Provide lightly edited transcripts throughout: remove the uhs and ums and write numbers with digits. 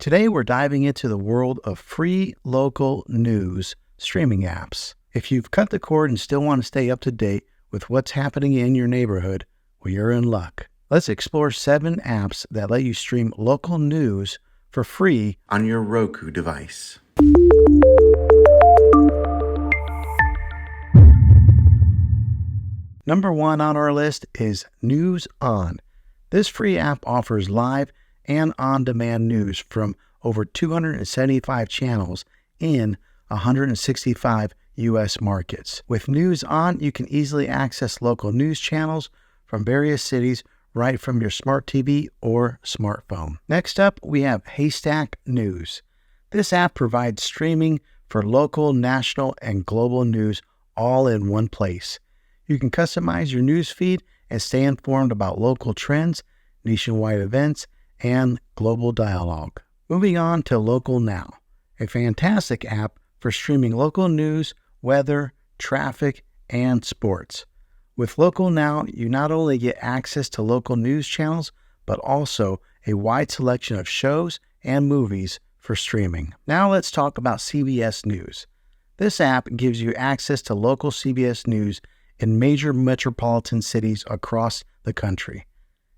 Today we're diving into the world of free local news streaming apps. If you've cut the cord and still want to stay up to date with what's happening in your neighborhood, well, you're in luck. Let's explore 7 apps that let you stream local news for free on your Roku device. Number 1 on our list is News On. This free app offers live and on-demand news from over 275 channels in 165 U.S. markets. With News On, you can easily access local news channels from various cities right from your smart TV or smartphone. Next up, we have Haystack News. This app provides streaming for local, national, and global news all in one place. You can customize your news feed and stay informed about local trends, nationwide events, and global dialogue. Moving on to Local Now, a fantastic app for streaming local news, weather, traffic, and sports. With Local Now, you not only get access to local news channels, but also a wide selection of shows and movies for streaming. Now let's talk about CBS News. This app gives you access to local CBS News in major metropolitan cities across the country.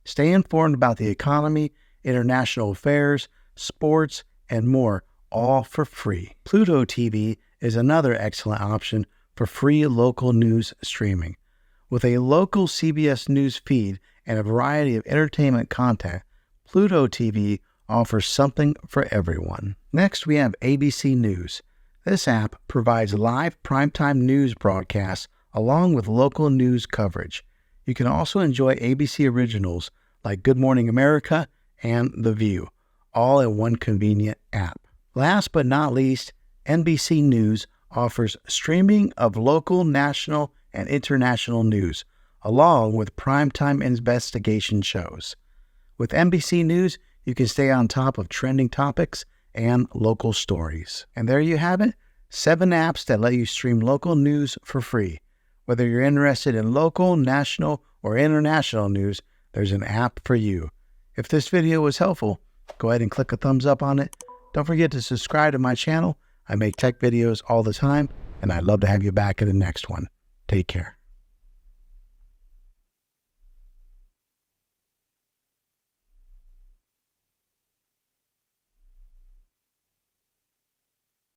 Stay informed about the economy, international affairs, sports, and more, all for free. Pluto TV is another excellent option for free local news streaming. With a local CBS News feed and a variety of entertainment content, Pluto TV offers something for everyone. Next, we have ABC News. This app provides live primetime news broadcasts along with local news coverage. You can also enjoy ABC originals like Good Morning America and The View, all in one convenient app. Last but not least, NBC News offers streaming of local, national, and international news, along with primetime investigation shows. With NBC News, you can stay on top of trending topics and local stories. And there you have it, 7 apps that let you stream local news for free. Whether you're interested in local, national, or international news, there's an app for you. If this video was helpful, go ahead and click a thumbs up on it. Don't forget to subscribe to my channel. I make tech videos all the time, and I'd love to have you back in the next one. Take care.